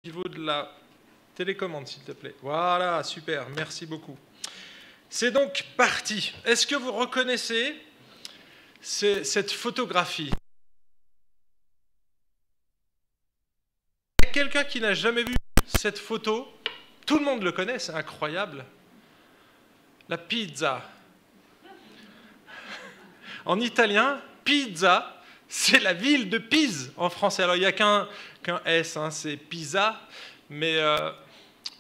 niveau de la télécommande, s'il te plaît. Voilà, super, merci beaucoup. C'est donc parti. Est-ce que vous reconnaissez cette photographie? Il y a quelqu'un qui n'a jamais vu cette photo? Tout le monde le connaît, c'est incroyable. La pizza. En italien, pizza, c'est la ville de Pise en français. Alors il n'y a qu'un S, hein, c'est Pisa, mais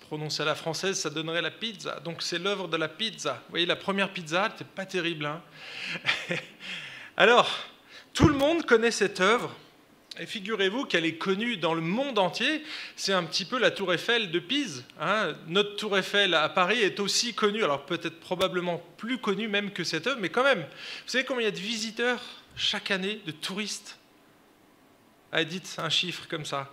prononcé à la française, ça donnerait la pizza. Donc c'est l'œuvre de la pizza. Vous voyez, la première pizza, elle n'était pas terrible. Hein. Alors, tout le monde connaît cette œuvre. Et figurez-vous qu'elle est connue dans le monde entier. C'est un petit peu la tour Eiffel de Pise. Hein. Notre tour Eiffel à Paris est aussi connue, alors peut-être probablement plus connue même que cette œuvre, mais quand même. Vous savez combien il y a de visiteurs chaque année, de touristes? Allez, dites un chiffre comme ça.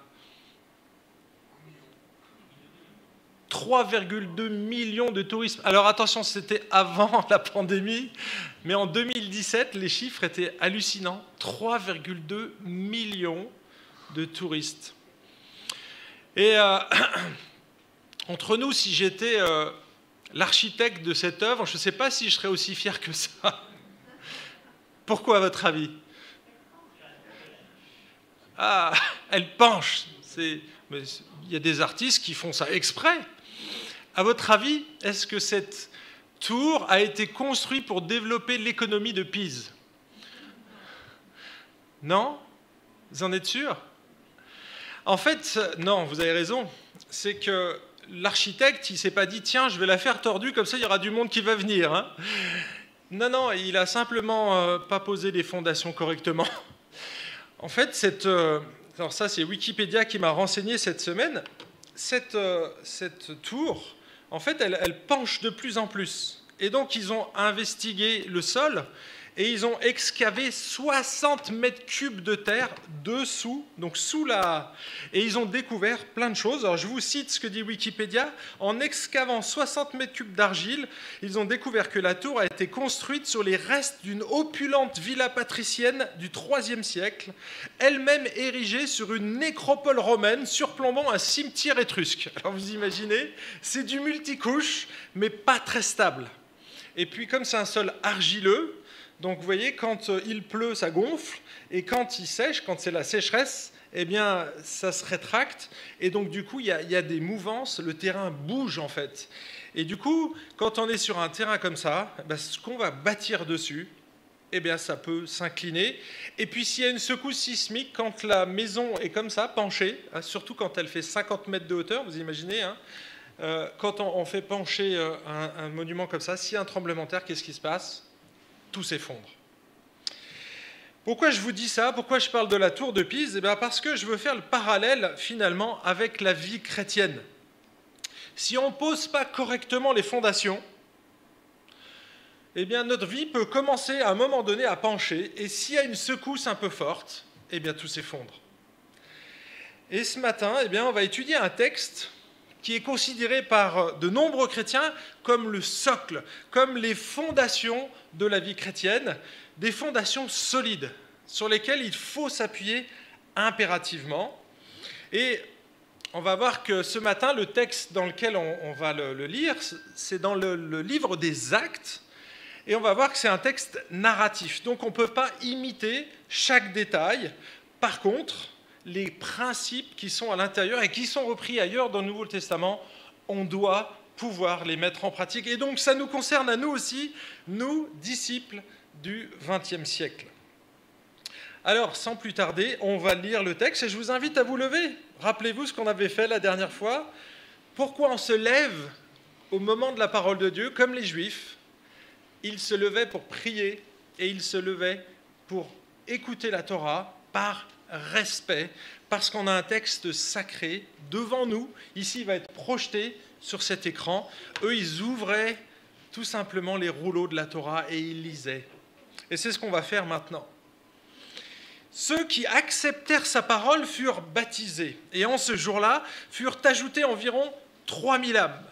3,2 millions de touristes. Alors attention, c'était avant la pandémie, mais en 2017, les chiffres étaient hallucinants. 3,2 millions de touristes. Et entre nous, si j'étais l'architecte de cette œuvre, je ne sais pas si je serais aussi fier que ça. Pourquoi, à votre avis? Ah, elle penche. Mais il y a des artistes qui font ça exprès. À votre avis, est-ce que cette tour a été construite pour développer l'économie de Pise? Non? Vous en êtes sûr? En fait, non, vous avez raison. C'est que l'architecte, il ne s'est pas dit « Tiens, je vais la faire tordue, comme ça il y aura du monde qui va venir. Hein ». Non, non, il n'a simplement pas posé les fondations correctement. En fait, alors ça c'est Wikipédia qui m'a renseigné cette semaine, cette tour, en fait, elle penche de plus en plus. Et donc, ils ont investigué le sol et ils ont excavé 60 mètres cubes de terre dessous, donc sous la... Et ils ont découvert plein de choses. Alors, je vous cite ce que dit Wikipédia. En excavant 60 mètres cubes d'argile, ils ont découvert que la tour a été construite sur les restes d'une opulente villa patricienne du IIIe siècle, elle-même érigée sur une nécropole romaine surplombant un cimetière étrusque. Alors, vous imaginez, c'est du multicouche, mais pas très stable. Et puis, comme c'est un sol argileux, donc vous voyez, quand il pleut, ça gonfle, et quand il sèche, quand c'est la sécheresse, eh bien, ça se rétracte, et donc du coup, il y a des mouvances, le terrain bouge en fait. Et du coup, quand on est sur un terrain comme ça, ben, ce qu'on va bâtir dessus, eh bien, ça peut s'incliner. Et puis, s'il y a une secousse sismique, quand la maison est comme ça, penchée, surtout quand elle fait 50 mètres de hauteur, vous imaginez, hein, quand on fait pencher un monument comme ça, s'il y a un tremblement de terre, qu'est-ce qui se passe? Tout s'effondre. Pourquoi je vous dis ça? Pourquoi je parle de la tour de Pise? Eh bien parce que je veux faire le parallèle, finalement, avec la vie chrétienne. Si on ne pose pas correctement les fondations, eh bien notre vie peut commencer à un moment donné à pencher, et s'il y a une secousse un peu forte, eh bien tout s'effondre. Et ce matin, eh bien, on va étudier un texte qui est considéré par de nombreux chrétiens comme le socle, comme les fondations de la vie chrétienne, des fondations solides sur lesquelles il faut s'appuyer impérativement. Et on va voir que ce matin, le texte dans lequel on va le lire, c'est dans le livre des Actes, et on va voir que c'est un texte narratif. Donc on ne peut pas imiter chaque détail. Par contre, les principes qui sont à l'intérieur et qui sont repris ailleurs dans le Nouveau Testament, on doit pouvoir les mettre en pratique. Et donc, ça nous concerne à nous aussi, nous, disciples du XXe siècle. Alors, sans plus tarder, on va lire le texte et je vous invite à vous lever. Rappelez-vous ce qu'on avait fait la dernière fois. Pourquoi on se lève au moment de la parole de Dieu, comme les Juifs? Ils se levaient pour prier et ils se levaient pour écouter la Torah par respect, parce qu'on a un texte sacré devant nous. Ici, il va être projeté sur cet écran. Eux, ils ouvraient tout simplement les rouleaux de la Torah et ils lisaient. Et c'est ce qu'on va faire maintenant. Ceux qui acceptèrent sa parole furent baptisés, et en ce jour-là furent ajoutés environ 3000 âmes.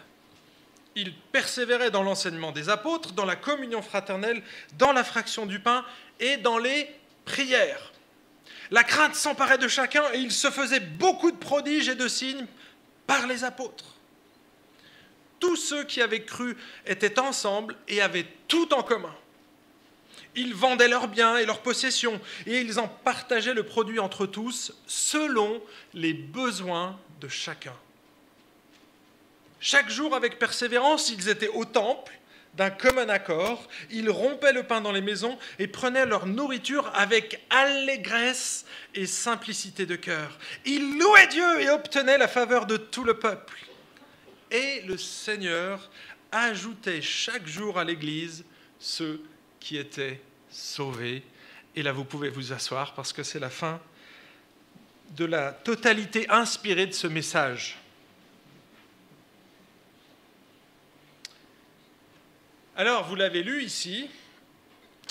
Ils persévéraient dans l'enseignement des apôtres, dans la communion fraternelle, dans la fraction du pain et dans les prières. La crainte s'emparait de chacun et il se faisait beaucoup de prodiges et de signes par les apôtres. Tous ceux qui avaient cru étaient ensemble et avaient tout en commun. Ils vendaient leurs biens et leurs possessions et ils en partageaient le produit entre tous selon les besoins de chacun. Chaque jour, avec persévérance, ils étaient au temple d'un commun accord. Ils rompaient le pain dans les maisons et prenaient leur nourriture avec allégresse et simplicité de cœur. Ils louaient Dieu et obtenaient la faveur de tout le peuple. Et le Seigneur ajoutait chaque jour à l'Église ceux qui étaient sauvés. Et là, vous pouvez vous asseoir parce que c'est la fin de la totalité inspirée de ce message. Alors, vous l'avez lu ici,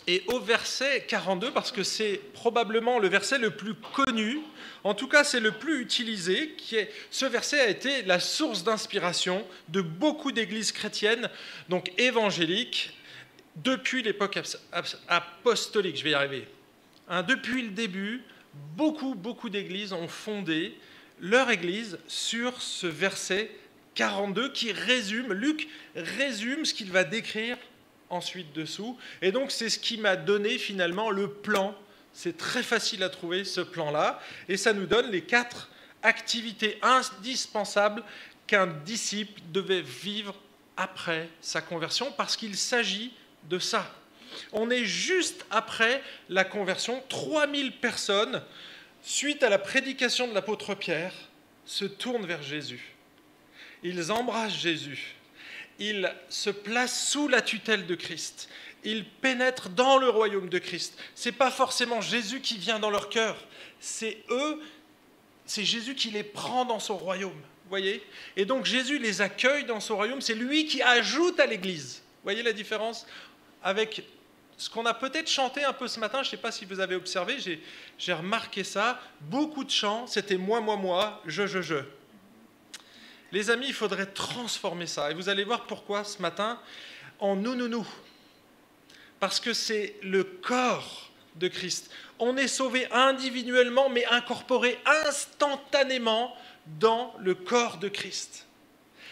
et au verset 42, parce que c'est probablement le verset le plus connu, en tout cas c'est le plus utilisé, ce verset a été la source d'inspiration de beaucoup d'églises chrétiennes, donc évangéliques, depuis l'époque apostolique, je vais y arriver. Depuis le début, beaucoup d'églises ont fondé leur église sur ce verset 42 qui résume, Luc résume ce qu'il va décrire ensuite dessous. Et donc c'est ce qui m'a donné finalement le plan. C'est très facile à trouver ce plan-là. Et ça nous donne les 4 activités indispensables qu'un disciple devait vivre après sa conversion, parce qu'il s'agit de ça. On est juste après la conversion. 3000 personnes, suite à la prédication de l'apôtre Pierre, se tournent vers Jésus. Ils embrassent Jésus, ils se placent sous la tutelle de Christ, ils pénètrent dans le royaume de Christ. Ce n'est pas forcément Jésus qui vient dans leur cœur, c'est eux, c'est Jésus qui les prend dans son royaume, vous voyez ? Et donc Jésus les accueille dans son royaume, c'est lui qui ajoute à l'Église. Vous voyez la différence avec ce qu'on a peut-être chanté un peu ce matin, je ne sais pas si vous avez observé, j'ai remarqué ça, beaucoup de chants, c'était moi, je. Les amis, il faudrait transformer ça. Et vous allez voir pourquoi ce matin, en nous. Parce que c'est le corps de Christ. On est sauvé individuellement, mais incorporé instantanément dans le corps de Christ.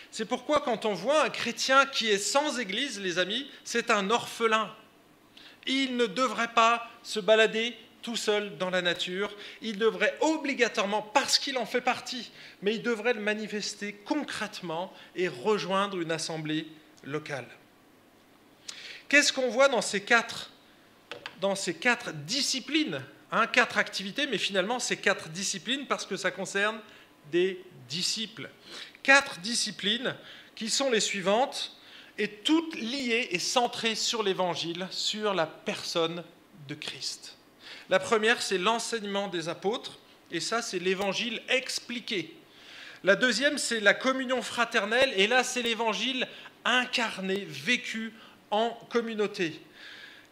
C'est pourquoi quand on voit un chrétien qui est sans église, les amis, c'est un orphelin. Il ne devrait pas se balader tout seul dans la nature, il devrait obligatoirement, parce qu'il en fait partie, mais il devrait le manifester concrètement et rejoindre une assemblée locale. Qu'est-ce qu'on voit dans ces quatre disciplines, 4 activités, mais finalement c'est 4 disciplines parce que ça concerne des disciples. 4 disciplines qui sont les suivantes, et toutes liées et centrées sur l'Évangile, sur la personne de Christ. La première, c'est l'enseignement des apôtres, et ça, c'est l'Évangile expliqué. La deuxième, c'est la communion fraternelle, et là, c'est l'Évangile incarné, vécu en communauté.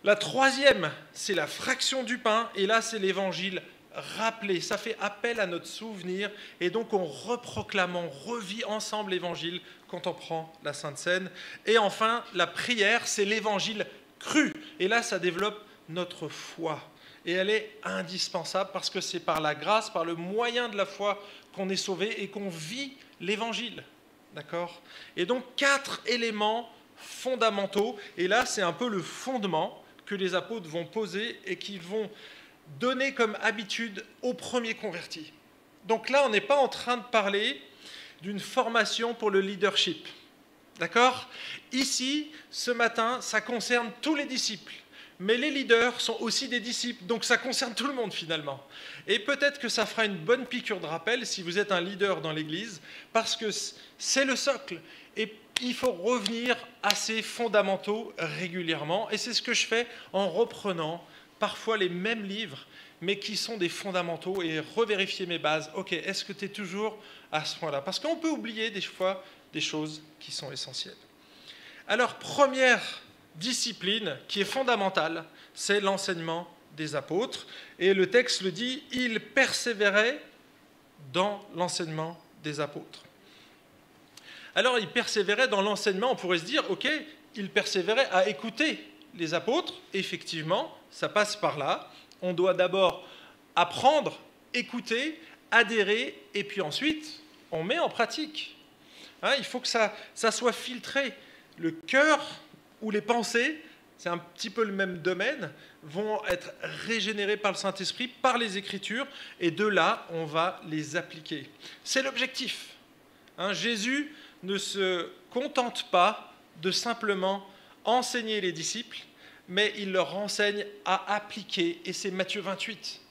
La troisième, c'est la fraction du pain, et là, c'est l'Évangile rappelé. Ça fait appel à notre souvenir, et donc on reproclame, on revit ensemble l'Évangile quand on prend la Sainte Seine. Et enfin, la prière, c'est l'Évangile cru, et là, ça développe notre foi. Et elle est indispensable parce que c'est par la grâce, par le moyen de la foi qu'on est sauvé et qu'on vit l'Évangile. D'accord ? Et donc 4 éléments fondamentaux. Et là, c'est un peu le fondement que les apôtres vont poser et qu'ils vont donner comme habitude aux premiers convertis. Donc là, on n'est pas en train de parler d'une formation pour le leadership. D'accord ? Ici, ce matin, ça concerne tous les disciples. Mais les leaders sont aussi des disciples, donc ça concerne tout le monde finalement. Et peut-être que ça fera une bonne piqûre de rappel si vous êtes un leader dans l'Église, parce que c'est le socle. Et il faut revenir à ces fondamentaux régulièrement. Et c'est ce que je fais en reprenant parfois les mêmes livres, mais qui sont des fondamentaux, et revérifier mes bases. Ok, est-ce que tu es toujours à ce point-là ? Parce qu'on peut oublier des fois des choses qui sont essentielles. Alors, première discipline qui est fondamentale, c'est l'enseignement des apôtres. Et le texte le dit, ils persévéraient dans l'enseignement des apôtres. Alors, ils persévéraient dans l'enseignement, on pourrait se dire, ok, ils persévéraient à écouter les apôtres. Effectivement, ça passe par là. On doit d'abord apprendre, écouter, adhérer, et puis ensuite on met en pratique. Hein, il faut que ça soit filtré. Le cœur ou les pensées, c'est un petit peu le même domaine, vont être régénérés par le Saint-Esprit, par les Écritures, et de là, on va les appliquer. C'est l'objectif. Hein, Jésus ne se contente pas de simplement enseigner les disciples, mais il leur enseigne à appliquer, et c'est Matthieu 28.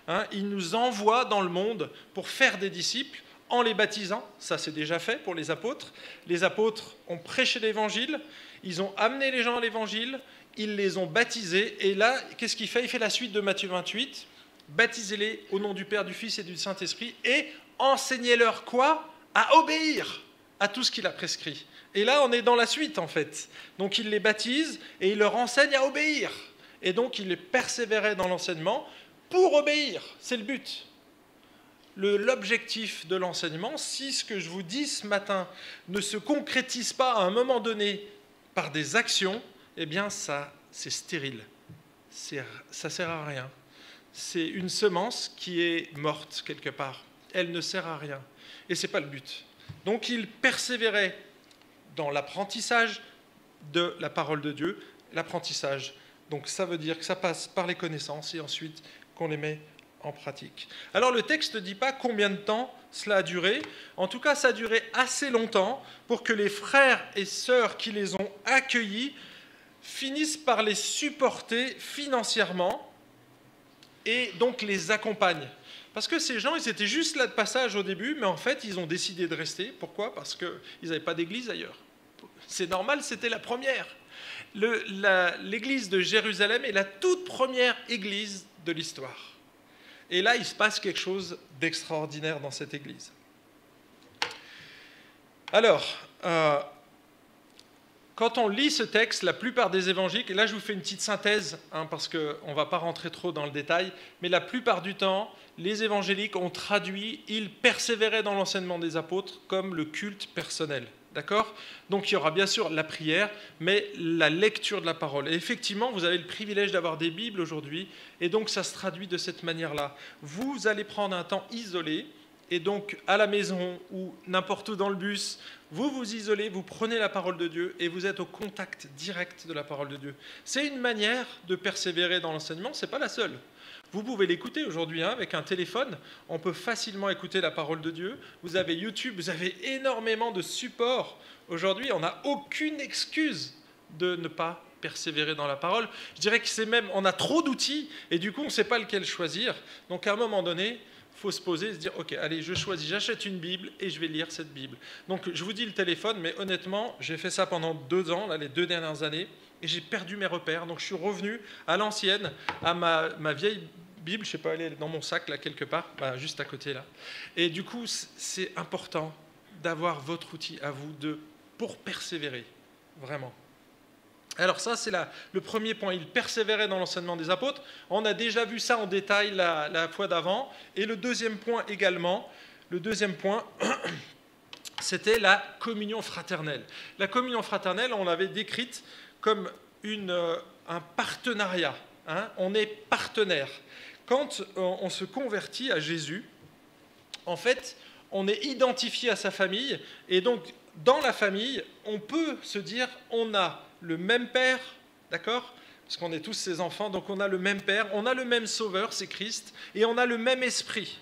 Hein, il nous envoie dans le monde pour faire des disciples, en les baptisant, ça c'est déjà fait pour les apôtres. Les apôtres ont prêché l'Évangile, ils ont amené les gens à l'Évangile, ils les ont baptisés, et là, qu'est-ce qu'il fait? Il fait la suite de Matthieu 28, baptisez-les au nom du Père, du Fils et du Saint-Esprit, et enseignez-leur quoi? À obéir à tout ce qu'il a prescrit. Et là, on est dans la suite, en fait. Donc, il les baptise, et il leur enseigne à obéir. Et donc, il les persévérait dans l'enseignement pour obéir, c'est le but. L'objectif de l'enseignement, si ce que je vous dis ce matin ne se concrétise pas à un moment donné par des actions, eh bien ça, c'est stérile. Ça ne sert à rien. C'est une semence qui est morte quelque part. Elle ne sert à rien. Et ce n'est pas le but. Donc il persévérait dans l'apprentissage de la parole de Dieu. L'apprentissage, donc ça veut dire que ça passe par les connaissances et ensuite qu'on les met en pratique. Alors le texte ne dit pas combien de temps cela a duré. En tout cas, ça a duré assez longtemps pour que les frères et sœurs qui les ont accueillis finissent par les supporter financièrement et donc les accompagnent. Parce que ces gens, ils étaient juste là de passage au début, mais en fait, ils ont décidé de rester. Pourquoi? Parce qu'ils n'avaient pas d'église ailleurs. C'est normal, c'était la première. L'église de Jérusalem est la toute première église de l'histoire. Et là, il se passe quelque chose d'extraordinaire dans cette église. Alors, quand on lit ce texte, la plupart des évangéliques, et là je vous fais une petite synthèse, parce qu'on ne va pas rentrer trop dans le détail, mais la plupart du temps, les évangéliques ont traduit « ils persévéraient dans l'enseignement des apôtres » comme le culte personnel. D'accord? Donc il y aura bien sûr la prière, mais la lecture de la parole. Et effectivement, vous avez le privilège d'avoir des Bibles aujourd'hui, et donc ça se traduit de cette manière-là. Vous allez prendre un temps isolé, et donc à la maison ou n'importe où dans le bus, vous vous isolez, vous prenez la parole de Dieu, et vous êtes au contact direct de la parole de Dieu. C'est une manière de persévérer dans l'enseignement, ce n'est pas la seule. Vous pouvez l'écouter aujourd'hui avec un téléphone, on peut facilement écouter la parole de Dieu. Vous avez YouTube, vous avez énormément de supports. Aujourd'hui, on n'a aucune excuse de ne pas persévérer dans la parole. Je dirais que c'est même, on a trop d'outils et du coup, on ne sait pas lequel choisir. Donc à un moment donné, il faut se poser et se dire, ok, allez, je choisis, j'achète une Bible et je vais lire cette Bible. Donc je vous dis le téléphone, mais honnêtement, j'ai fait ça pendant 2 ans, là, les 2 dernières années, et j'ai perdu mes repères. Donc je suis revenu à l'ancienne, à ma vieille Bible, je ne sais pas, elle est dans mon sac, là, quelque part, juste à côté, là. Et du coup, c'est important d'avoir votre outil à vous pour persévérer, vraiment. Alors ça, c'est le premier point. Il persévérait dans l'enseignement des apôtres. On a déjà vu ça en détail la fois d'avant. Et le deuxième point également, c'était la communion fraternelle. La communion fraternelle, on l'avait décrite comme un partenariat. Hein, on est partenaire. Quand on se convertit à Jésus, en fait, on est identifié à sa famille. Et donc, dans la famille, on peut se dire, on a le même Père, d'accord? Parce qu'on est tous ses enfants, donc on a le même Père, on a le même Sauveur, c'est Christ, et on a le même Esprit.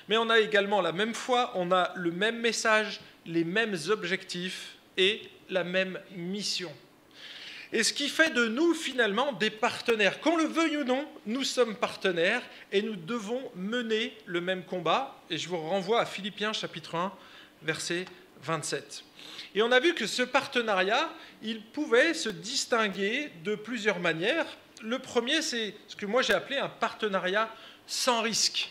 Mais on a également la même foi, on a le même message, les mêmes objectifs et la même mission. Et ce qui fait de nous, finalement, des partenaires. Qu'on le veuille ou non, nous sommes partenaires et nous devons mener le même combat. Et je vous renvoie à Philippiens chapitre 1, verset 27. Et on a vu que ce partenariat, il pouvait se distinguer de plusieurs manières. Le premier, c'est ce que moi j'ai appelé un partenariat sans risque.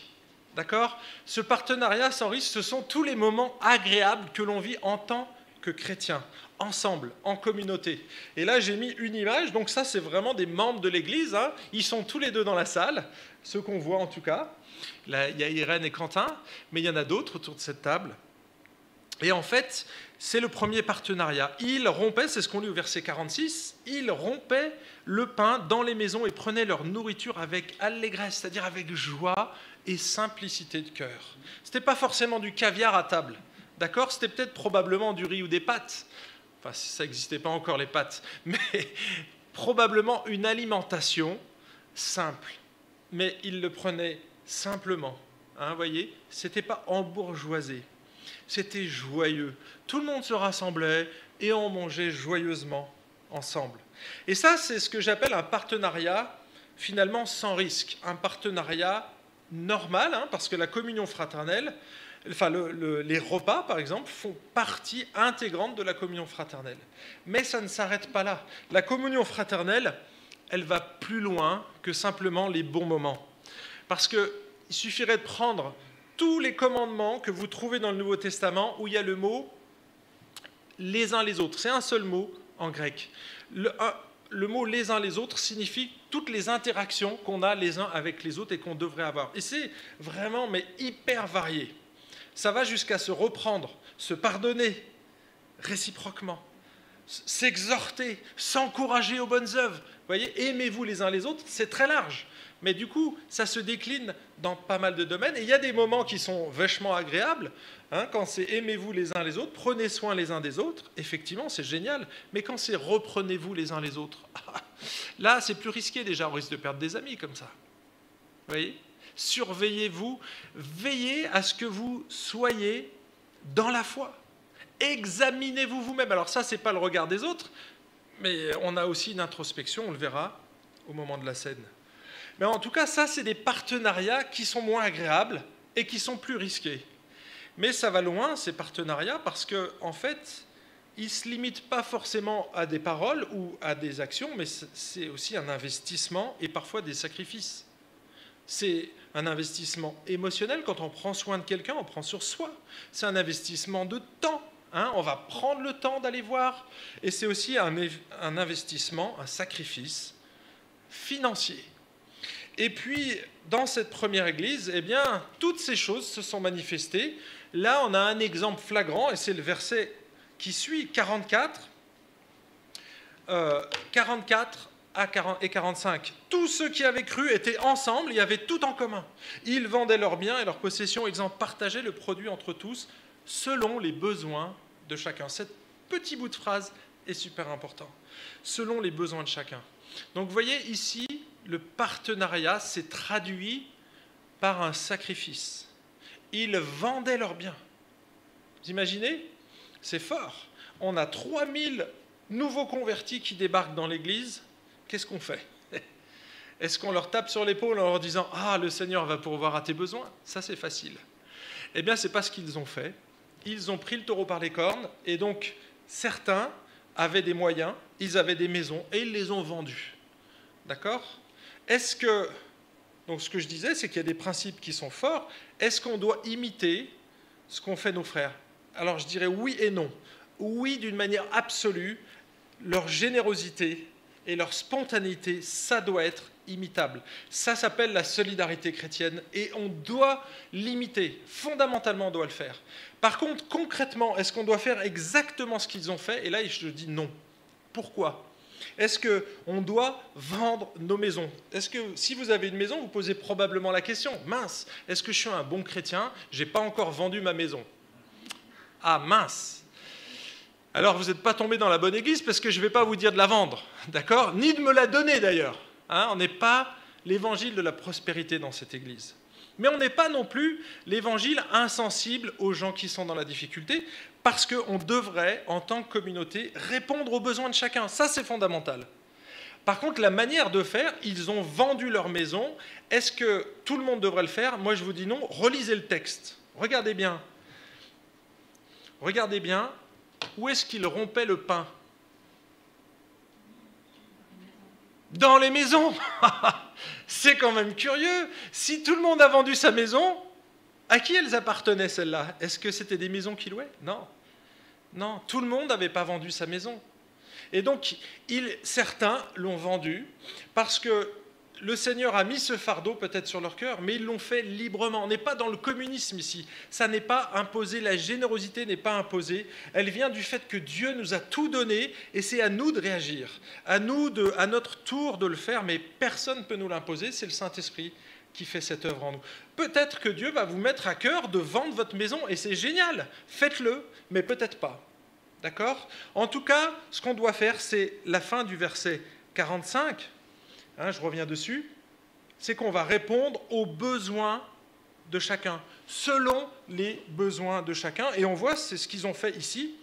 D'accord? Ce partenariat sans risque, ce sont tous les moments agréables que l'on vit en tant que chrétien, ensemble, en communauté. Et là, j'ai mis une image, donc ça, c'est vraiment des membres de l'Église. Hein. Ils sont tous les deux dans la salle, ceux qu'on voit en tout cas. Là, il y a Irène et Quentin, mais il y en a d'autres autour de cette table. Et en fait, c'est le premier partenariat. Ils rompaient, c'est ce qu'on lit au verset 46, ils rompaient le pain dans les maisons et prenaient leur nourriture avec allégresse, c'est-à-dire avec joie et simplicité de cœur. Ce n'était pas forcément du caviar à table. D'accord? C'était peut-être probablement du riz ou des pâtes. Enfin, ça n'existait pas encore les pâtes. Mais probablement une alimentation simple. Mais ils le prenaient simplement. Hein, vous voyez? Ce n'était pas embourgeoisé. C'était joyeux. Tout le monde se rassemblait et on mangeait joyeusement ensemble. Et ça, c'est ce que j'appelle un partenariat finalement sans risque. Un partenariat normal, hein, parce que la communion fraternelle, enfin les repas par exemple, font partie intégrante de la communion fraternelle. Mais ça ne s'arrête pas là. La communion fraternelle, elle va plus loin que simplement les bons moments. Parce qu'il suffirait de prendre tous les commandements que vous trouvez dans le Nouveau Testament où il y a le mot « les uns les autres ». C'est un seul mot en grec. Le mot « les uns les autres » signifie toutes les interactions qu'on a les uns avec les autres et qu'on devrait avoir. Et c'est vraiment mais hyper varié. Ça va jusqu'à se reprendre, se pardonner réciproquement, s'exhorter, s'encourager aux bonnes œuvres. Vous voyez, aimez-vous les uns les autres, c'est très large. Mais du coup, ça se décline dans pas mal de domaines. Et il y a des moments qui sont vachement agréables. Hein, quand c'est aimez-vous les uns les autres, prenez soin les uns des autres, effectivement, c'est génial. Mais quand c'est reprenez-vous les uns les autres, là, c'est plus risqué déjà, on risque de perdre des amis comme ça. Vous voyez ? Surveillez-vous, veillez à ce que vous soyez dans la foi. Examinez-vous vous-même. Alors ça, ce n'est pas le regard des autres, mais on a aussi une introspection, on le verra au moment de la scène. Mais en tout cas, ça, c'est des partenariats qui sont moins agréables et qui sont plus risqués. Mais ça va loin, ces partenariats, parce qu'en fait, ils ne se limitent pas forcément à des paroles ou à des actions, mais c'est aussi un investissement et parfois des sacrifices. C'est un investissement émotionnel. Quand on prend soin de quelqu'un, on prend sur soi. C'est un investissement de temps. Hein, on va prendre le temps d'aller voir. Et c'est aussi un investissement, un sacrifice financier. Et puis, dans cette première église, eh bien, toutes ces choses se sont manifestées. Là, on a un exemple flagrant, et c'est le verset qui suit, 44. 44 et 45. Tous ceux qui avaient cru étaient ensemble et avaient tout en commun. Ils vendaient leurs biens et leurs possessions, ils en partageaient le produit entre tous, selon les besoins de chacun. Cet petit bout de phrase est super important. Selon les besoins de chacun. Donc vous voyez ici, le partenariat s'est traduit par un sacrifice. Ils vendaient leurs biens. Vous imaginez? C'est fort. On a 3000 nouveaux convertis qui débarquent dans l'église. Qu'est-ce qu'on fait? Est-ce qu'on leur tape sur l'épaule en leur disant « Ah, le Seigneur va pourvoir à tes besoins ?» Ça, c'est facile. Eh bien, ce n'est pas ce qu'ils ont fait. Ils ont pris le taureau par les cornes, et donc certains avaient des moyens, ils avaient des maisons, et ils les ont vendues. D'accord? Est-ce que... Donc, ce que je disais, c'est qu'il y a des principes qui sont forts. Est-ce qu'on doit imiter ce qu'ont fait nos frères? Alors, je dirais oui et non. Oui, d'une manière absolue, leur générosité et leur spontanéité, ça doit être imitable. Ça s'appelle la solidarité chrétienne et on doit l'imiter. Fondamentalement, on doit le faire. Par contre, concrètement, est-ce qu'on doit faire exactement ce qu'ils ont fait? Et là, je dis non. Pourquoi? Est-ce qu'on doit vendre nos maisons? Est-ce que si vous avez une maison, vous posez probablement la question, mince, est-ce que je suis un bon chrétien? Je n'ai pas encore vendu ma maison. Ah mince! Alors, vous n'êtes pas tombé dans la bonne église parce que je ne vais pas vous dire de la vendre, d'accord? Ni de me la donner d'ailleurs. Hein, on n'est pas l'évangile de la prospérité dans cette église. Mais on n'est pas non plus l'évangile insensible aux gens qui sont dans la difficulté parce qu'on devrait, en tant que communauté, répondre aux besoins de chacun. Ça, c'est fondamental. Par contre, la manière de faire, ils ont vendu leur maison. Est-ce que tout le monde devrait le faire? Moi, je vous dis non. Relisez le texte. Regardez bien. Regardez bien. Où est-ce qu'ils rompaient le pain? Dans les maisons. C'est quand même curieux. Si tout le monde a vendu sa maison, à qui elles appartenaient celles-là? Est-ce que c'était des maisons qu'ils louaient? Non. Non, tout le monde n'avait pas vendu sa maison. Et donc, certains l'ont vendu parce que le Seigneur a mis ce fardeau peut-être sur leur cœur, mais ils l'ont fait librement. On n'est pas dans le communisme ici. Ça n'est pas imposé. La générosité n'est pas imposée. Elle vient du fait que Dieu nous a tout donné et c'est à nous de réagir. À nous, à notre tour, de le faire, mais personne ne peut nous l'imposer. C'est le Saint-Esprit qui fait cette œuvre en nous. Peut-être que Dieu va vous mettre à cœur de vendre votre maison, et c'est génial, faites-le, mais peut-être pas. D'accord? En tout cas, ce qu'on doit faire, c'est la fin du verset 45, je reviens dessus, c'est qu'on va répondre aux besoins de chacun, selon les besoins de chacun. Et on voit, c'est ce qu'ils ont fait ici.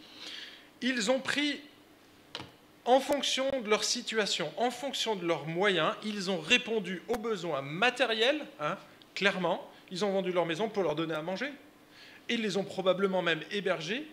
Ils ont pris, en fonction de leur situation, en fonction de leurs moyens, ils ont répondu aux besoins matériels, clairement. Ils ont vendu leur maison pour leur donner à manger. Ils les ont probablement même hébergés.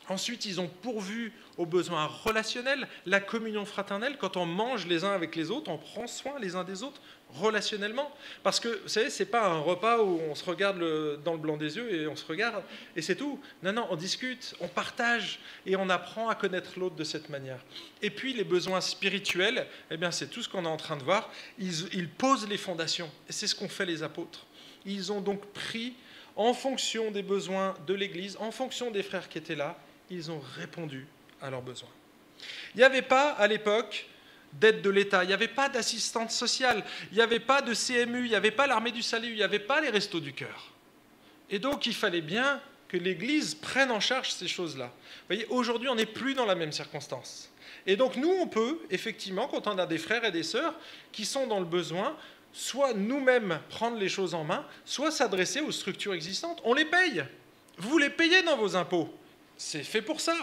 Ensuite, ils ont pourvu aux besoins relationnels, la communion fraternelle. Quand on mange les uns avec les autres, on prend soin les uns des autres relationnellement. Parce que, vous savez, ce n'est pas un repas où on se regarde dans le blanc des yeux et on se regarde et c'est tout. Non, non, on discute, on partage et on apprend à connaître l'autre de cette manière. Et puis, les besoins spirituels, eh bien, c'est tout ce qu'on est en train de voir. Ils posent les fondations et c'est ce qu'ont fait les apôtres. Ils ont donc pris, en fonction des besoins de l'Église, en fonction des frères qui étaient là, ils ont répondu à leurs besoins. Il n'y avait pas, à l'époque, d'aide de l'État, il n'y avait pas d'assistante sociale, il n'y avait pas de CMU, il n'y avait pas l'armée du salut, il n'y avait pas les restos du cœur. Et donc, il fallait bien que l'Église prenne en charge ces choses-là. Vous voyez, aujourd'hui, on n'est plus dans la même circonstance. Et donc, nous, on peut, effectivement, quand on a des frères et des sœurs qui sont dans le besoin, soit nous-mêmes prendre les choses en main, soit s'adresser aux structures existantes. On les paye. Vous les payez dans vos impôts. C'est fait pour ça,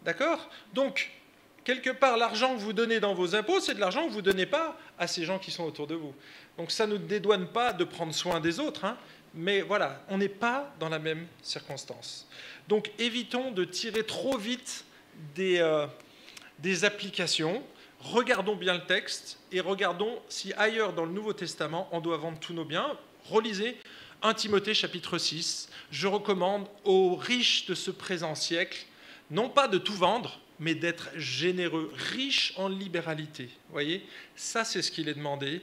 d'accord? Donc, quelque part, l'argent que vous donnez dans vos impôts, c'est de l'argent que vous ne donnez pas à ces gens qui sont autour de vous. Donc, ça ne dédouane pas de prendre soin des autres, mais voilà, on n'est pas dans la même circonstance. Donc, évitons de tirer trop vite des applications. Regardons bien le texte et regardons si ailleurs dans le Nouveau Testament, on doit vendre tous nos biens. Relisez 1 Timothée chapitre 6, je recommande aux riches de ce présent siècle, non pas de tout vendre, mais d'être généreux, riches en libéralité. Vous voyez, ça c'est ce qu'il est demandé.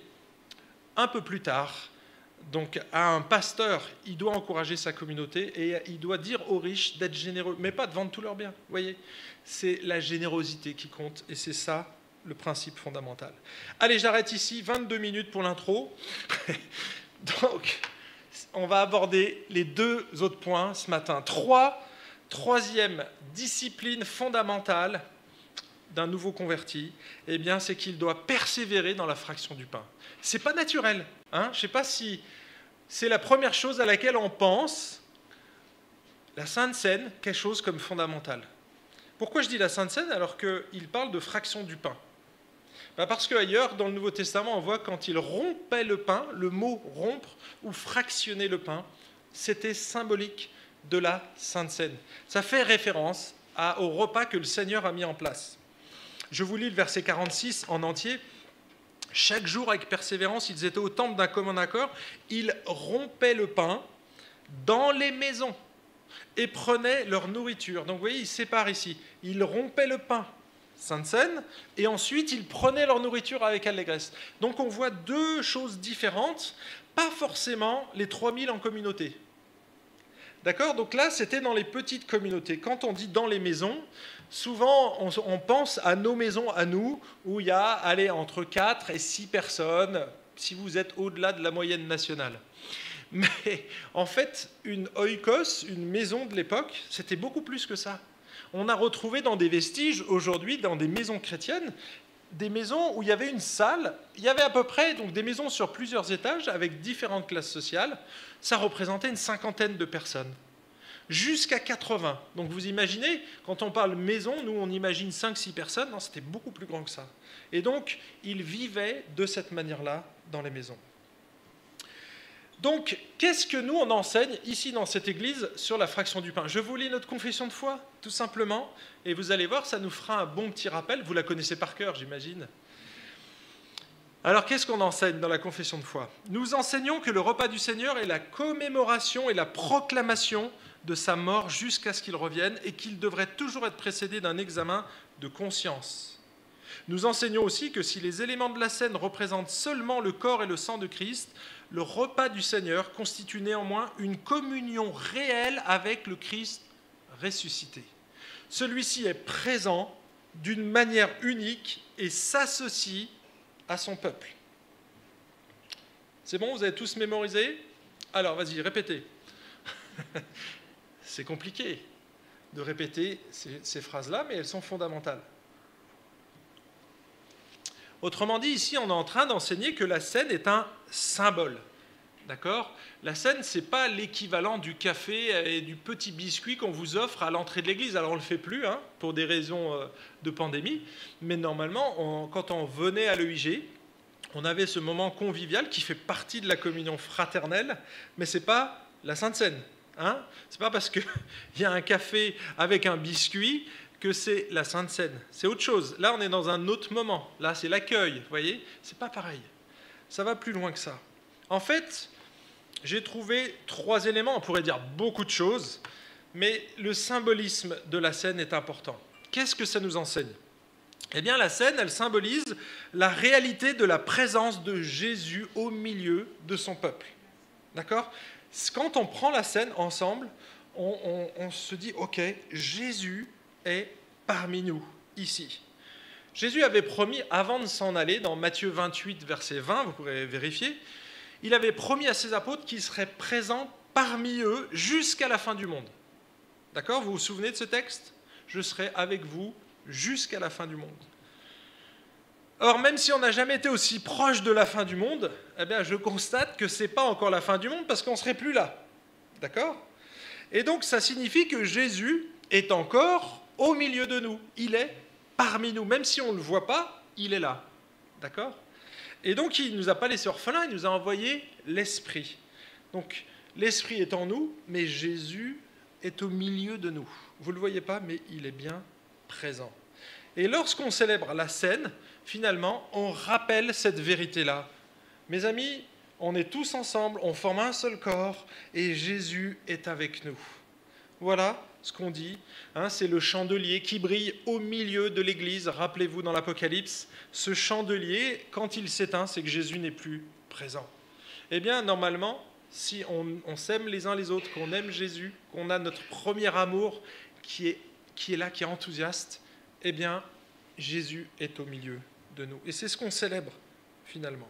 Un peu plus tard, donc à un pasteur, il doit encourager sa communauté et il doit dire aux riches d'être généreux, mais pas de vendre tous leurs biens. Vous voyez, c'est la générosité qui compte et c'est ça le principe fondamental. Allez, j'arrête ici, 22 minutes pour l'intro. Donc, on va aborder les deux autres points ce matin. Troisième discipline fondamentale d'un nouveau converti, eh bien, c'est qu'il doit persévérer dans la fraction du pain. Ce n'est pas naturel. Je ne sais pas si c'est la première chose à laquelle on pense, la Sainte Seine, quelque chose comme fondamental. Pourquoi je dis la Sainte Seine alors qu'il parle de fraction du pain? Parce qu'ailleurs, dans le Nouveau Testament, on voit quand il rompait le pain, le mot rompre ou fractionner le pain, c'était symbolique de la Sainte Seine. Ça fait référence au repas que le Seigneur a mis en place. Je vous lis le verset 46 en entier. Chaque jour, avec persévérance, ils étaient au temple d'un commun accord. Ils rompaient le pain dans les maisons et prenaient leur nourriture. Donc vous voyez, ils séparent ici. Ils rompaient le pain, Sainte Seine, et ensuite ils prenaient leur nourriture avec allégresse. Donc on voit deux choses différentes, pas forcément les 3000 en communauté. D'accord? Donc là, c'était dans les petites communautés. Quand on dit dans les maisons, souvent on pense à nos maisons, à nous, où il y a entre 4 et 6 personnes, si vous êtes au-delà de la moyenne nationale. Mais en fait, une oikos, une maison de l'époque, c'était beaucoup plus que ça. On a retrouvé dans des vestiges, aujourd'hui, dans des maisons chrétiennes, des maisons où il y avait une salle, il y avait à peu près donc, des maisons sur plusieurs étages avec différentes classes sociales, ça représentait une 50aine de personnes, jusqu'à 80. Donc vous imaginez, quand on parle maison, nous on imagine 5-6 personnes, non, c'était beaucoup plus grand que ça. Et donc, ils vivaient de cette manière-là dans les maisons. Donc, qu'est-ce que nous, on enseigne ici dans cette église sur la fraction du pain? Je vous lis notre confession de foi, tout simplement, et vous allez voir, ça nous fera un bon petit rappel. Vous la connaissez par cœur, j'imagine. Alors, qu'est-ce qu'on enseigne dans la confession de foi? Nous enseignons que le repas du Seigneur est la commémoration et la proclamation de sa mort jusqu'à ce qu'il revienne et qu'il devrait toujours être précédé d'un examen de conscience. Nous enseignons aussi que si les éléments de la scène représentent seulement le corps et le sang de Christ, le repas du Seigneur constitue néanmoins une communion réelle avec le Christ ressuscité. Celui-ci est présent d'une manière unique et s'associe à son peuple. C'est bon, vous avez tous mémorisé? Alors, vas-y, répétez. C'est compliqué de répéter ces phrases-là, mais elles sont fondamentales. Autrement dit, ici, on est en train d'enseigner que la scène est un symbole. D'accord? La scène, ce n'est pas l'équivalent du café et du petit biscuit qu'on vous offre à l'entrée de l'église. Alors, on ne le fait plus, hein, pour des raisons de pandémie, mais normalement, quand on venait à l'EIG, on avait ce moment convivial qui fait partie de la communion fraternelle, mais ce n'est pas la Sainte Seine. Hein? Ce n'est pas parce qu'il y a un café avec un biscuit que c'est la Sainte Seine. C'est autre chose. Là, on est dans un autre moment. Là, c'est l'accueil. Vous voyez? Ce n'est pas pareil. Ça va plus loin que ça. En fait, j'ai trouvé 3 éléments. On pourrait dire beaucoup de choses, mais le symbolisme de la scène est important. Qu'est-ce que ça nous enseigne? Eh bien, la scène, elle symbolise la réalité de la présence de Jésus au milieu de son peuple. D'accord? Quand on prend la scène ensemble, on se dit, OK, Jésus est parmi nous, ici. Jésus avait promis, avant de s'en aller, dans Matthieu 28, verset 20, vous pourrez vérifier, il avait promis à ses apôtres qu'il serait présent parmi eux jusqu'à la fin du monde. D'accord? Vous vous souvenez de ce texte? Je serai avec vous jusqu'à la fin du monde. Or, même si on n'a jamais été aussi proche de la fin du monde, eh bien, je constate que ce n'est pas encore la fin du monde parce qu'on ne serait plus là. D'accord? Et donc, ça signifie que Jésus est encore au milieu de nous. Il est parmi nous. Même si on ne le voit pas, il est là. D'accord? Et donc, il ne nous a pas laissés orphelins, il nous a envoyé l'Esprit. Donc, l'Esprit est en nous, mais Jésus est au milieu de nous. Vous ne le voyez pas, mais il est bien présent. Et lorsqu'on célèbre la scène, finalement, on rappelle cette vérité-là. Mes amis, on est tous ensemble, on forme un seul corps, et Jésus est avec nous. Voilà ce qu'on dit, hein, c'est le chandelier qui brille au milieu de l'église. Rappelez-vous dans l'Apocalypse, ce chandelier, quand il s'éteint, c'est que Jésus n'est plus présent. Eh bien, normalement, si on s'aime les uns les autres, qu'on aime Jésus, qu'on a notre premier amour qui est là, qui est enthousiaste, eh bien, Jésus est au milieu de nous. Et c'est ce qu'on célèbre, finalement.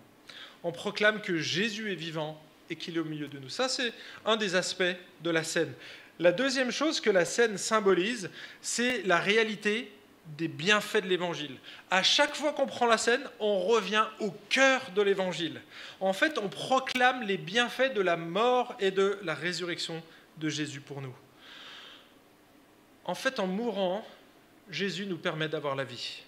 On proclame que Jésus est vivant et qu'il est au milieu de nous. Ça, c'est un des aspects de la scène. La deuxième chose que la scène symbolise, c'est la réalité des bienfaits de l'Évangile. À chaque fois qu'on prend la scène, on revient au cœur de l'Évangile. En fait, on proclame les bienfaits de la mort et de la résurrection de Jésus pour nous. En fait, en mourant, Jésus nous permet d'avoir la vie.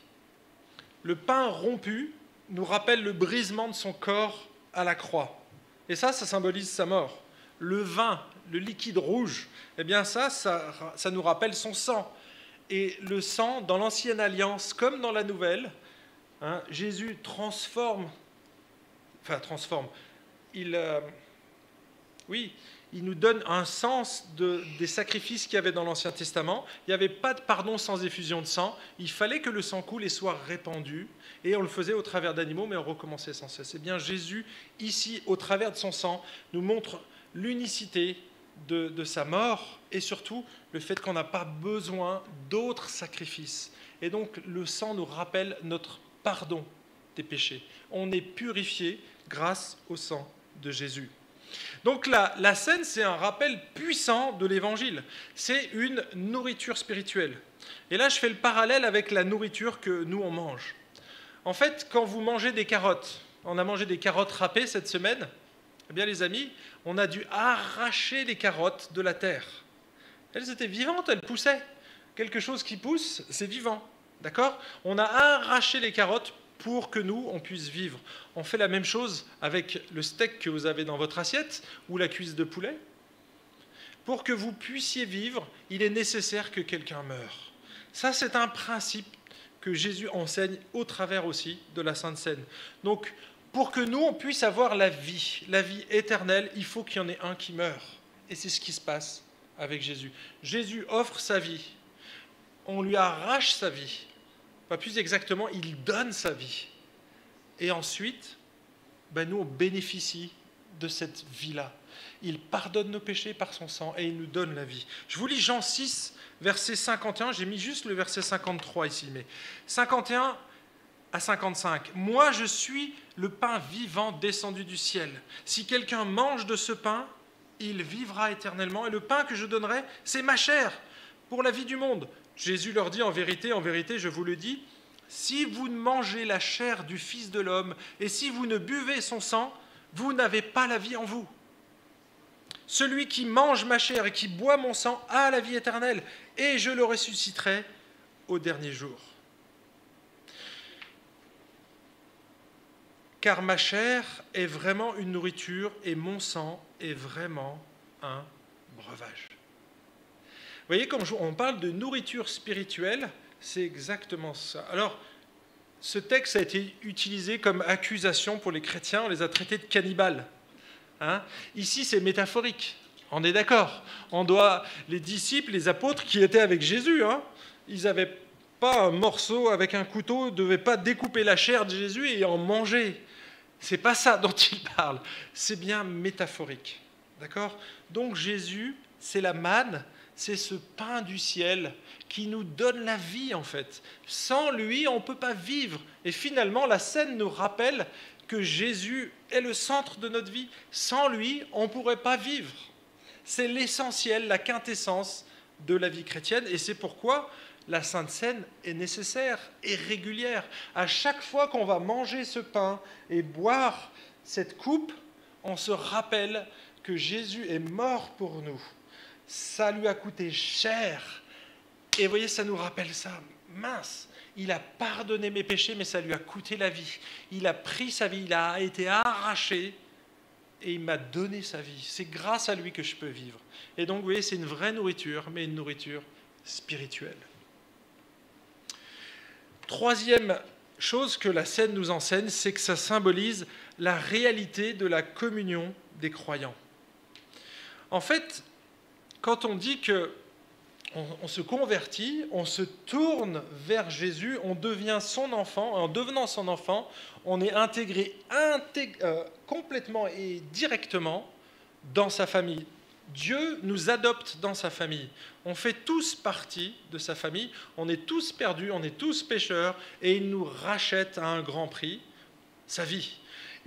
Le pain rompu nous rappelle le brisement de son corps à la croix. Et ça symbolise sa mort. Le vin, le liquide rouge, eh bien ça nous rappelle son sang. Et le sang, dans l'Ancienne Alliance comme dans la Nouvelle, hein, Jésus il nous donne un sens des sacrifices qu'il y avait dans l'Ancien Testament. Il n'y avait pas de pardon sans effusion de sang. Il fallait que le sang coule et soit répandu. Et on le faisait au travers d'animaux, mais on recommençait sans cesse. Eh bien, Jésus, ici, au travers de son sang, nous montre l'unicité de sa mort et surtout le fait qu'on n'a pas besoin d'autres sacrifices. Et donc, le sang nous rappelle notre pardon des péchés. On est purifié grâce au sang de Jésus. Donc la scène, c'est un rappel puissant de l'Évangile. C'est une nourriture spirituelle. Et là, je fais le parallèle avec la nourriture que nous, on mange. En fait, quand vous mangez des carottes, on a mangé des carottes râpées cette semaine, eh bien les amis, on a dû arracher les carottes de la terre. Elles étaient vivantes, elles poussaient. Quelque chose qui pousse, c'est vivant. D'accord? On a arraché les carottes pour que nous, on puisse vivre. On fait la même chose avec le steak que vous avez dans votre assiette ou la cuisse de poulet. Pour que vous puissiez vivre, il est nécessaire que quelqu'un meure. Ça, c'est un principe que Jésus enseigne au travers aussi de la Sainte Seine. Donc, pour que nous, on puisse avoir la vie éternelle, il faut qu'il y en ait un qui meure. Et c'est ce qui se passe avec Jésus. Jésus offre sa vie. On lui arrache sa vie. Pas plus exactement, il donne sa vie. Et ensuite, nous, on bénéficie de cette vie-là. Il pardonne nos péchés par son sang et il nous donne la vie. Je vous lis Jean 6, verset 51. J'ai mis juste le verset 53 ici, mais 51, à 55. « Moi, je suis le pain vivant descendu du ciel. Si quelqu'un mange de ce pain, il vivra éternellement. Et le pain que je donnerai, c'est ma chair pour la vie du monde. » Jésus leur dit, en vérité, je vous le dis, si vous ne mangez la chair du Fils de l'homme et si vous ne buvez son sang, vous n'avez pas la vie en vous. Celui qui mange ma chair et qui boit mon sang a la vie éternelle, et je le ressusciterai au dernier jour. Car ma chair est vraiment une nourriture et mon sang est vraiment un breuvage. Vous voyez, quand on parle de nourriture spirituelle, c'est exactement ça. Alors, ce texte a été utilisé comme accusation pour les chrétiens, on les a traités de cannibales. Ici, c'est métaphorique, on est d'accord. Les disciples, les apôtres qui étaient avec Jésus, ils n'avaient pas un morceau avec un couteau, ne devaient pas découper la chair de Jésus et en manger. C'est pas ça dont il parle, c'est bien métaphorique. D'accord ? Donc Jésus, c'est la manne, c'est ce pain du ciel qui nous donne la vie en fait. Sans lui, on ne peut pas vivre. Et finalement, la scène nous rappelle que Jésus est le centre de notre vie. Sans lui, on ne pourrait pas vivre. C'est l'essentiel, la quintessence de la vie chrétienne. Et c'est pourquoi la Sainte Seine est nécessaire et régulière. À chaque fois qu'on va manger ce pain et boire cette coupe, on se rappelle que Jésus est mort pour nous. Ça lui a coûté cher. Et vous voyez, ça nous rappelle ça. Mince, il a pardonné mes péchés, mais ça lui a coûté la vie. Il a pris sa vie, il a été arraché et il m'a donné sa vie. C'est grâce à lui que je peux vivre. Et donc, vous voyez, c'est une vraie nourriture, mais une nourriture spirituelle. Troisième chose que la scène nous enseigne, c'est que ça symbolise la réalité de la communion des croyants. En fait, quand on dit qu'on se convertit, on se tourne vers Jésus, on devient son enfant, en devenant son enfant, on est intégré complètement et directement dans sa famille. Dieu nous adopte dans sa famille. On fait tous partie de sa famille, on est tous perdus, on est tous pécheurs, et il nous rachète à un grand prix sa vie.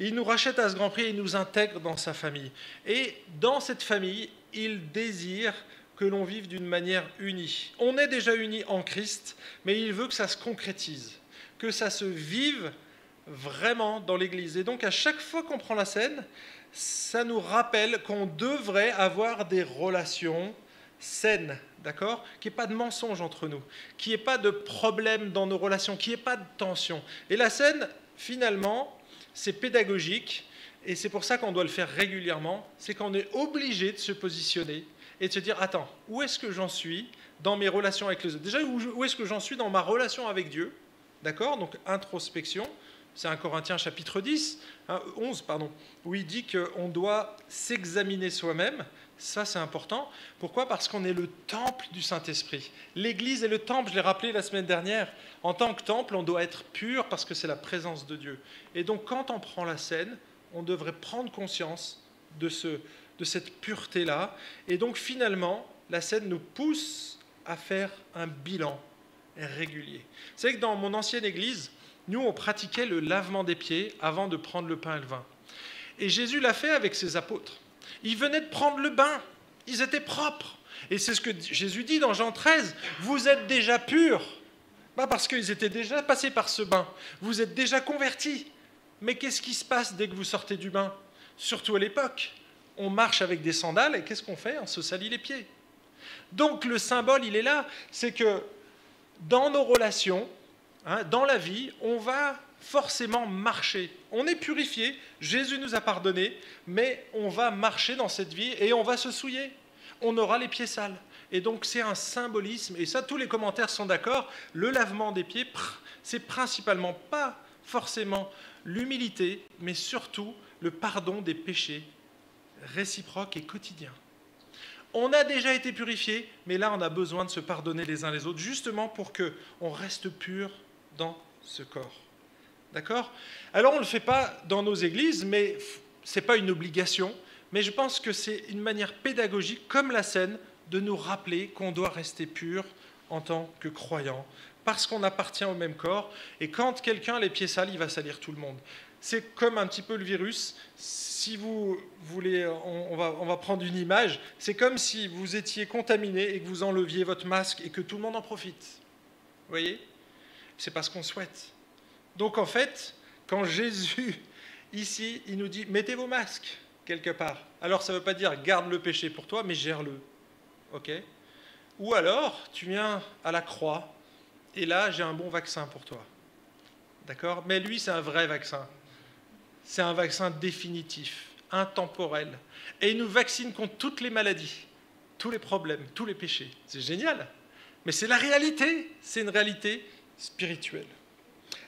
Il nous rachète à ce grand prix et il nous intègre dans sa famille. Et dans cette famille, il désire que l'on vive d'une manière unie. On est déjà unis en Christ, mais il veut que ça se concrétise, que ça se vive vraiment dans l'Église. Et donc, à chaque fois qu'on prend la scène, ça nous rappelle qu'on devrait avoir des relations saines, d'accord ? Qu'il n'y ait pas de mensonge entre nous, qu'il n'y ait pas de problème dans nos relations, qu'il n'y ait pas de tension. Et la scène, finalement, c'est pédagogique, et c'est pour ça qu'on doit le faire régulièrement, c'est qu'on est obligé de se positionner et de se dire, attends, où est-ce que j'en suis dans mes relations avec les autres ? Déjà, où est-ce que j'en suis dans ma relation avec Dieu ? D'accord ? Donc, introspection. C'est 1 Corinthiens chapitre 11, où il dit qu'on doit s'examiner soi-même. Ça, c'est important. Pourquoi ? Parce qu'on est le temple du Saint-Esprit. L'Église est le temple, je l'ai rappelé la semaine dernière. En tant que temple, on doit être pur parce que c'est la présence de Dieu. Et donc, quand on prend la scène, on devrait prendre conscience de cette pureté-là. Et donc, finalement, la scène nous pousse à faire un bilan régulier. Vous savez que dans mon ancienne Église, nous, on pratiquait le lavement des pieds avant de prendre le pain et le vin. Et Jésus l'a fait avec ses apôtres. Ils venaient de prendre le bain. Ils étaient propres. Et c'est ce que Jésus dit dans Jean 13. Vous êtes déjà purs. Parce qu'ils étaient déjà passés par ce bain. Vous êtes déjà convertis. Mais qu'est-ce qui se passe dès que vous sortez du bain ? Surtout à l'époque. On marche avec des sandales et qu'est-ce qu'on fait ? On se salit les pieds. Donc le symbole, il est là. C'est que dans nos relations, dans la vie, on va forcément marcher. On est purifié, Jésus nous a pardonné, mais on va marcher dans cette vie et on va se souiller. On aura les pieds sales. Et donc c'est un symbolisme, et ça tous les commentaires sont d'accord, le lavement des pieds, c'est principalement pas forcément l'humilité, mais surtout le pardon des péchés réciproques et quotidiens. On a déjà été purifié, mais là on a besoin de se pardonner les uns les autres, justement pour qu'on reste pur dans ce corps. D'accord ? Alors on ne le fait pas dans nos églises, mais ce n'est pas une obligation, mais je pense que c'est une manière pédagogique, comme la scène, de nous rappeler qu'on doit rester pur en tant que croyant, parce qu'on appartient au même corps, et quand quelqu'un a les pieds sales, il va salir tout le monde. C'est comme un petit peu le virus. Si vous voulez, on va prendre une image, c'est comme si vous étiez contaminé et que vous enleviez votre masque et que tout le monde en profite. Vous voyez? C'est pas ce qu'on souhaite. Donc en fait, quand Jésus, ici, il nous dit « mettez vos masques » quelque part. Alors ça ne veut pas dire « garde le péché pour toi, mais gère-le ». Ok? Ou alors, tu viens à la croix, et là, j'ai un bon vaccin pour toi. D'accord? Mais lui, c'est un vrai vaccin. C'est un vaccin définitif, intemporel. Et il nous vaccine contre toutes les maladies, tous les problèmes, tous les péchés. C'est génial. Mais c'est la réalité. C'est une réalité spirituelle.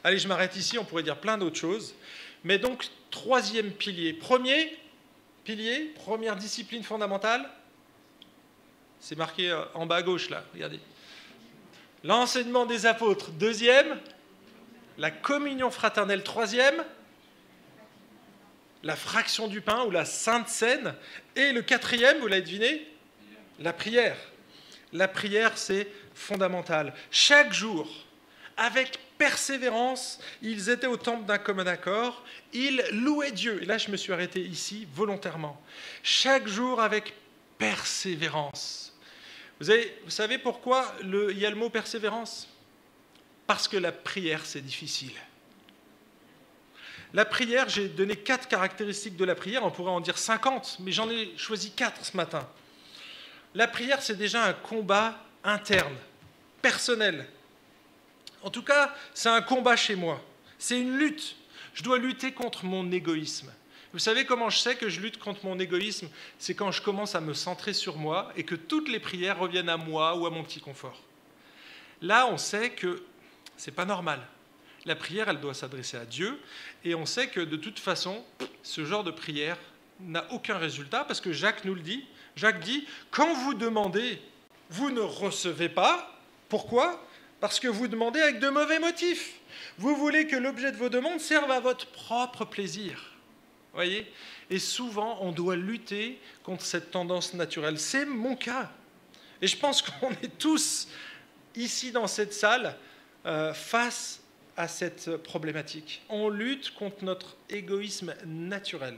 Allez, je m'arrête ici. On pourrait dire plein d'autres choses. Mais donc, troisième pilier. Premier pilier, première discipline fondamentale. C'est marqué en bas à gauche, là. Regardez. L'enseignement des apôtres. Deuxième, la communion fraternelle. Troisième, la fraction du pain ou la Sainte Seine. Et le quatrième, vous l'avez deviné, la prière. La prière, c'est fondamental. Chaque jour, avec persévérance, ils étaient au temple d'un commun accord, ils louaient Dieu. Et là, je me suis arrêté ici volontairement. Chaque jour, avec persévérance. Vous savez pourquoi il y a le mot persévérance? Parce que la prière, c'est difficile. La prière, j'ai donné 4 caractéristiques de la prière, on pourrait en dire 50, mais j'en ai choisi 4 ce matin. La prière, c'est déjà un combat interne, personnel. En tout cas, c'est un combat chez moi. C'est une lutte. Je dois lutter contre mon égoïsme. Vous savez comment je sais que je lutte contre mon égoïsme? C'est quand je commence à me centrer sur moi et que toutes les prières reviennent à moi ou à mon petit confort. Là, on sait que ce n'est pas normal. La prière, elle doit s'adresser à Dieu, et on sait que de toute façon, ce genre de prière n'a aucun résultat, parce que Jacques nous le dit. Jacques dit, quand vous demandez, vous ne recevez pas. Pourquoi? Parce que vous demandez avec de mauvais motifs. Vous voulez que l'objet de vos demandes serve à votre propre plaisir. Voyez? Et souvent, on doit lutter contre cette tendance naturelle. C'est mon cas. Et je pense qu'on est tous, ici dans cette salle, face à cette problématique. On lutte contre notre égoïsme naturel.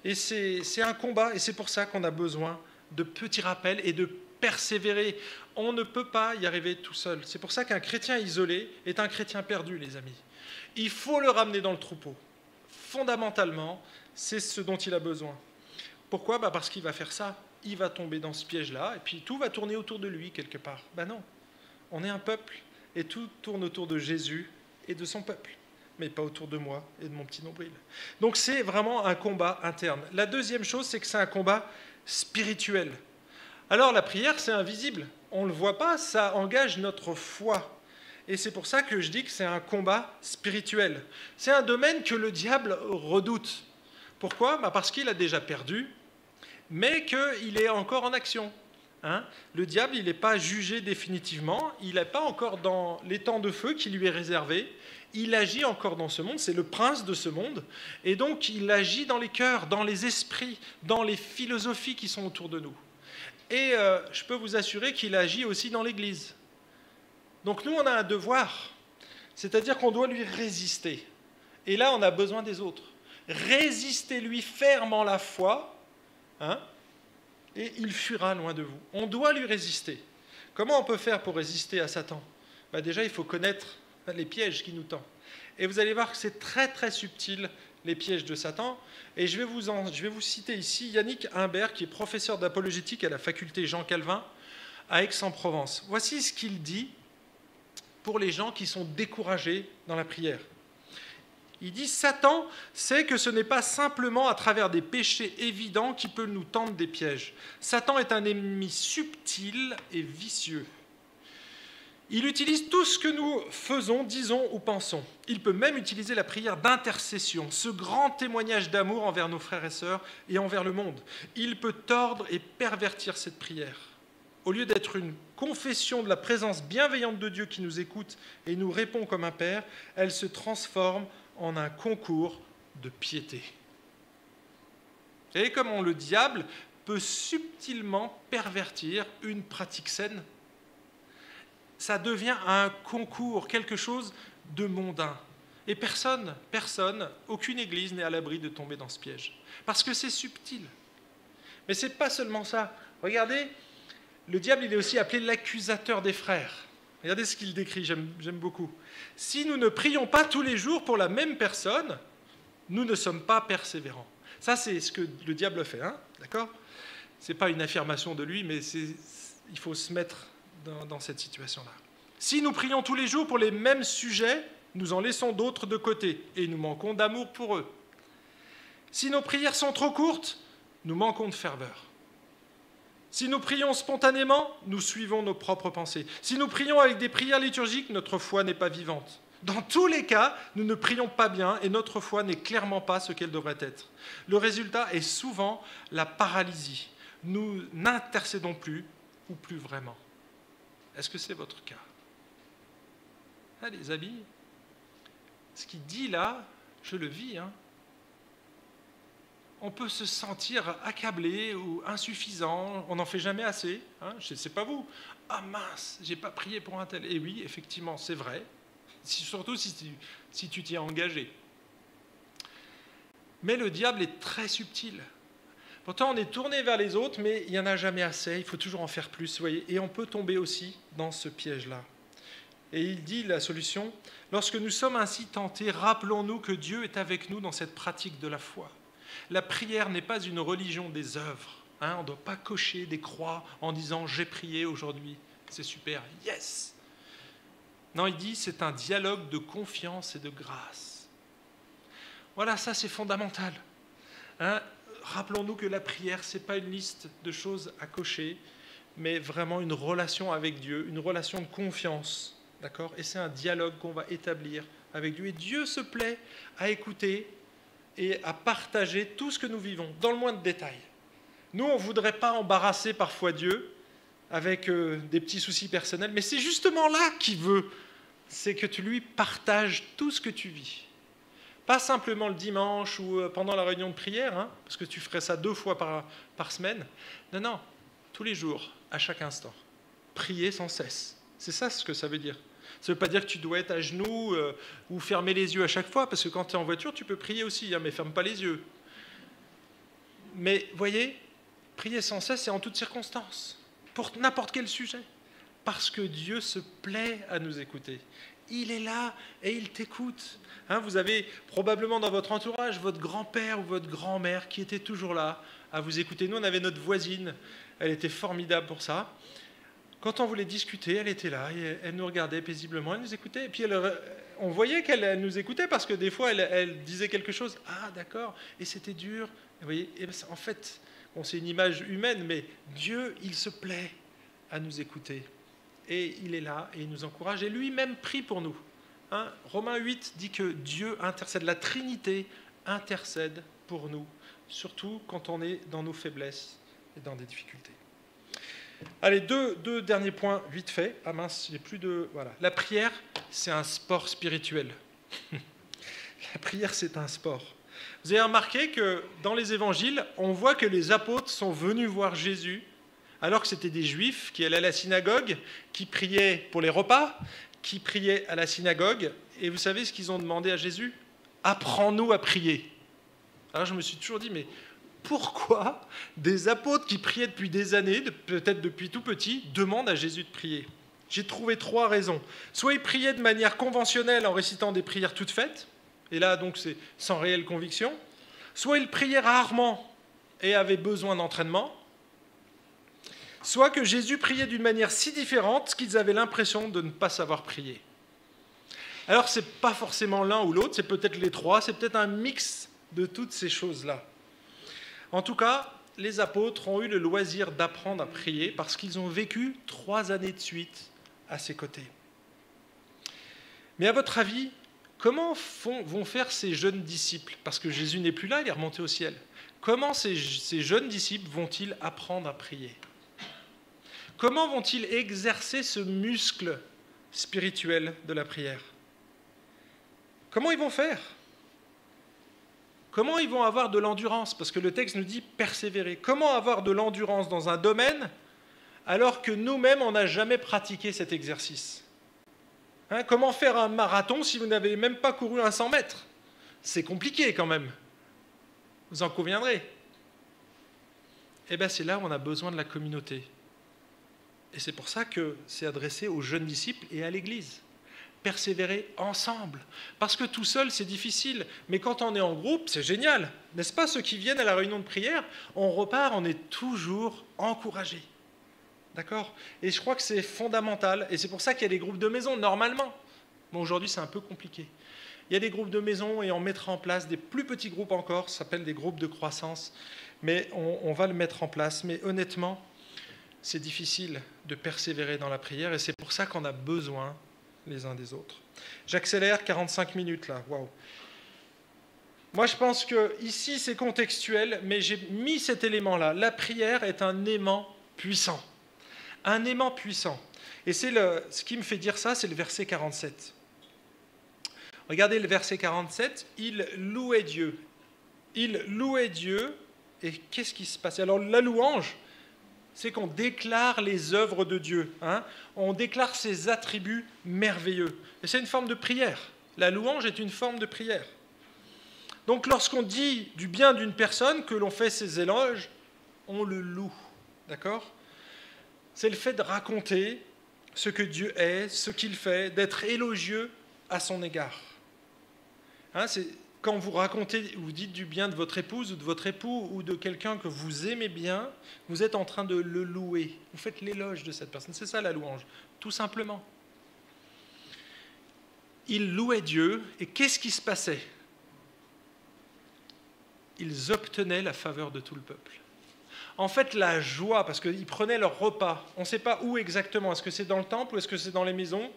Et c'est un combat, et c'est pour ça qu'on a besoin de petits rappels et de persévérer. On ne peut pas y arriver tout seul. C'est pour ça qu'un chrétien isolé est un chrétien perdu, les amis. Il faut le ramener dans le troupeau. Fondamentalement, c'est ce dont il a besoin. Pourquoi? Parce qu'il va faire ça. Il va tomber dans ce piège-là, et puis tout va tourner autour de lui, quelque part. Non, on est un peuple. Et tout tourne autour de Jésus et de son peuple, mais pas autour de moi et de mon petit nombril. Donc c'est vraiment un combat interne. La deuxième chose, c'est que c'est un combat spirituel. Alors la prière, c'est invisible. On ne le voit pas, ça engage notre foi. Et c'est pour ça que je dis que c'est un combat spirituel. C'est un domaine que le diable redoute. Pourquoi? Parce qu'il a déjà perdu, mais qu'il est encore en action. Le diable, il n'est pas jugé définitivement, il n'est pas encore dans les temps de feu qui lui est réservé, il agit encore dans ce monde, c'est le prince de ce monde, et donc il agit dans les cœurs, dans les esprits, dans les philosophies qui sont autour de nous. Et je peux vous assurer qu'il agit aussi dans l'Église. Donc nous, on a un devoir, c'est-à-dire qu'on doit lui résister. Et là, on a besoin des autres. Résistez-lui fermement la foi, et il fuira loin de vous. On doit lui résister. Comment on peut faire pour résister à Satan? Déjà, il faut connaître les pièges qui nous tend. Et vous allez voir que c'est très très subtil, les pièges de Satan. Et je vais vous citer ici Yannick Humbert, qui est professeur d'apologétique à la faculté Jean Calvin à Aix-en-Provence. Voici ce qu'il dit pour les gens qui sont découragés dans la prière. Il dit « Satan sait que ce n'est pas simplement à travers des péchés évidents qu'il peut nous tendre des pièges. Satan est un ennemi subtil et vicieux. Il utilise tout ce que nous faisons, disons ou pensons. Il peut même utiliser la prière d'intercession, ce grand témoignage d'amour envers nos frères et sœurs et envers le monde. Il peut tordre et pervertir cette prière. Au lieu d'être une confession de la présence bienveillante de Dieu qui nous écoute et nous répond comme un père, elle se transforme en un concours de piété. Vous savez comment le diable peut subtilement pervertir une pratique saine? ça devient un concours, quelque chose de mondain. Et personne, aucune église n'est à l'abri de tomber dans ce piège. Parce que c'est subtil. Mais ce n'est pas seulement ça. Regardez, le diable, il est aussi appelé l'accusateur des frères. Regardez ce qu'il décrit, j'aime beaucoup. Si nous ne prions pas tous les jours pour la même personne, nous ne sommes pas persévérants. Ça, c'est ce que le diable fait, hein, d'accord ? Ce n'est pas une affirmation de lui, mais il faut se mettre dans cette situation-là. Si nous prions tous les jours pour les mêmes sujets, nous en laissons d'autres de côté et nous manquons d'amour pour eux. Si nos prières sont trop courtes, nous manquons de ferveur. Si nous prions spontanément, nous suivons nos propres pensées. Si nous prions avec des prières liturgiques, notre foi n'est pas vivante. Dans tous les cas, nous ne prions pas bien et notre foi n'est clairement pas ce qu'elle devrait être. Le résultat est souvent la paralysie. Nous n'intercédons plus ou plus vraiment. Est-ce que c'est votre cas ? Ah, les amis, ce qu'il dit là, je le vis. On peut se sentir accablé ou insuffisant, on n'en fait jamais assez. Je ne sais pas vous. Ah mince, j'ai pas prié pour un tel. Et oui, effectivement, c'est vrai. Surtout si tu t'y es engagé. Mais le diable est très subtil. Pourtant, on est tourné vers les autres, mais il n'y en a jamais assez. Il faut toujours en faire plus, voyez. Et on peut tomber aussi dans ce piège-là. Et il dit la solution, lorsque nous sommes ainsi tentés, rappelons-nous que Dieu est avec nous dans cette pratique de la foi. La prière n'est pas une religion des œuvres. On ne doit pas cocher des croix en disant « j'ai prié aujourd'hui, c'est super, yes !» Non, il dit c'est un dialogue de confiance et de grâce. Voilà, ça c'est fondamental. Rappelons-nous que la prière, ce n'est pas une liste de choses à cocher, mais vraiment une relation avec Dieu, une relation de confiance. D'accord ? Et c'est un dialogue qu'on va établir avec Dieu. Et Dieu se plaît à écouter et à partager tout ce que nous vivons, dans le moindre détail. Nous, on ne voudrait pas embarrasser parfois Dieu avec des petits soucis personnels, mais c'est justement là qu'il veut, c'est que tu lui partages tout ce que tu vis. Pas simplement le dimanche ou pendant la réunion de prière, parce que tu ferais ça 2 fois par semaine. Non, tous les jours, à chaque instant. Prier sans cesse. C'est ça ce que ça veut dire. Ça ne veut pas dire que tu dois être à genoux ou fermer les yeux à chaque fois, parce que quand tu es en voiture, tu peux prier aussi, mais ferme pas les yeux. Mais voyez, prier sans cesse, c'est en toutes circonstances, pour n'importe quel sujet, parce que Dieu se plaît à nous écouter. Il est là et il t'écoute. Vous avez probablement dans votre entourage votre grand-père ou votre grand-mère qui était toujours là à vous écouter. Nous, on avait notre voisine, elle était formidable pour ça. Quand on voulait discuter, elle était là, et elle nous regardait paisiblement, elle nous écoutait. Et puis on voyait qu'elle nous écoutait parce que des fois, elle disait quelque chose. Ah, d'accord, et c'était dur. Vous voyez, et en fait, c'est une image humaine, mais Dieu, il se plaît à nous écouter. Et il est là, et il nous encourage, et lui-même prie pour nous. Romains 8 dit que Dieu intercède, la Trinité intercède pour nous, surtout quand on est dans nos faiblesses et dans des difficultés. Allez, deux derniers points, vite fait. Ah mince, j'ai plus de... Voilà. La prière, c'est un sport spirituel. La prière, c'est un sport. Vous avez remarqué que dans les évangiles, on voit que les apôtres sont venus voir Jésus, alors que c'était des Juifs qui allaient à la synagogue, qui priaient pour les repas, qui priaient à la synagogue. Et vous savez ce qu'ils ont demandé à Jésus ? Apprends-nous à prier. Alors je me suis toujours dit, mais... pourquoi des apôtres qui priaient depuis des années, peut-être depuis tout petit, demandent à Jésus de prier ? J'ai trouvé 3 raisons. Soit ils priaient de manière conventionnelle en récitant des prières toutes faites, et là donc c'est sans réelle conviction. Soit ils priaient rarement et avaient besoin d'entraînement. Soit que Jésus priait d'une manière si différente qu'ils avaient l'impression de ne pas savoir prier. Alors ce n'est pas forcément l'un ou l'autre, c'est peut-être les 3, c'est peut-être un mix de toutes ces choses-là. En tout cas, les apôtres ont eu le loisir d'apprendre à prier parce qu'ils ont vécu 3 années de suite à ses côtés. Mais à votre avis, comment vont faire ces jeunes disciples ? Parce que Jésus n'est plus là, il est remonté au ciel. Comment ces jeunes disciples vont-ils apprendre à prier ? Comment vont-ils exercer ce muscle spirituel de la prière ? Comment ils vont faire ? Comment ils vont avoir de l'endurance ? Parce que le texte nous dit persévérer. Comment avoir de l'endurance dans un domaine alors que nous-mêmes, on n'a jamais pratiqué cet exercice. Hein, comment faire un marathon si vous n'avez même pas couru un 100 mètres? C'est compliqué quand même. Vous en conviendrez. Eh bien, c'est là où on a besoin de la communauté. Et c'est pour ça que c'est adressé aux jeunes disciples et à l'Église. Persévérer ensemble. Parce que tout seul, c'est difficile. Mais quand on est en groupe, c'est génial. N'est-ce pas, ceux qui viennent à la réunion de prière, on repart, on est toujours encouragés. D'accord? Et je crois que c'est fondamental. Et c'est pour ça qu'il y a des groupes de maison, normalement. Bon, aujourd'hui, c'est un peu compliqué. Il y a des groupes de maison et on mettra en place des plus petits groupes encore, ça s'appelle des groupes de croissance. Mais on va le mettre en place. Mais honnêtement, c'est difficile de persévérer dans la prière et c'est pour ça qu'on a besoin les uns des autres. J'accélère, 45 minutes là, waouh. Moi je pense que ici c'est contextuel, mais j'ai mis cet élément-là. La prière est un aimant puissant. Un aimant puissant. Et ce qui me fait dire ça, c'est le verset 47. Regardez le verset 47, il louait Dieu. Il louait Dieu, et qu'est-ce qui se passait? Alors la louange, c'est qu'on déclare les œuvres de Dieu. Hein, on déclare ses attributs merveilleux. Et c'est une forme de prière. La louange est une forme de prière. Donc lorsqu'on dit du bien d'une personne, que l'on fait ses éloges, on le loue. D'accord? C'est le fait de raconter ce que Dieu est, ce qu'il fait, d'être élogieux à son égard. Hein, c'est quand vous racontez, vous dites du bien de votre épouse ou de votre époux ou de quelqu'un que vous aimez bien, vous êtes en train de le louer. Vous faites l'éloge de cette personne. C'est ça la louange, tout simplement. Ils louaient Dieu, et qu'est-ce qui se passait? Ils obtenaient la faveur de tout le peuple. En fait, la joie, parce qu'ils prenaient leur repas, on ne sait pas où exactement, est-ce que c'est dans le temple ou est-ce que c'est dans les maisons?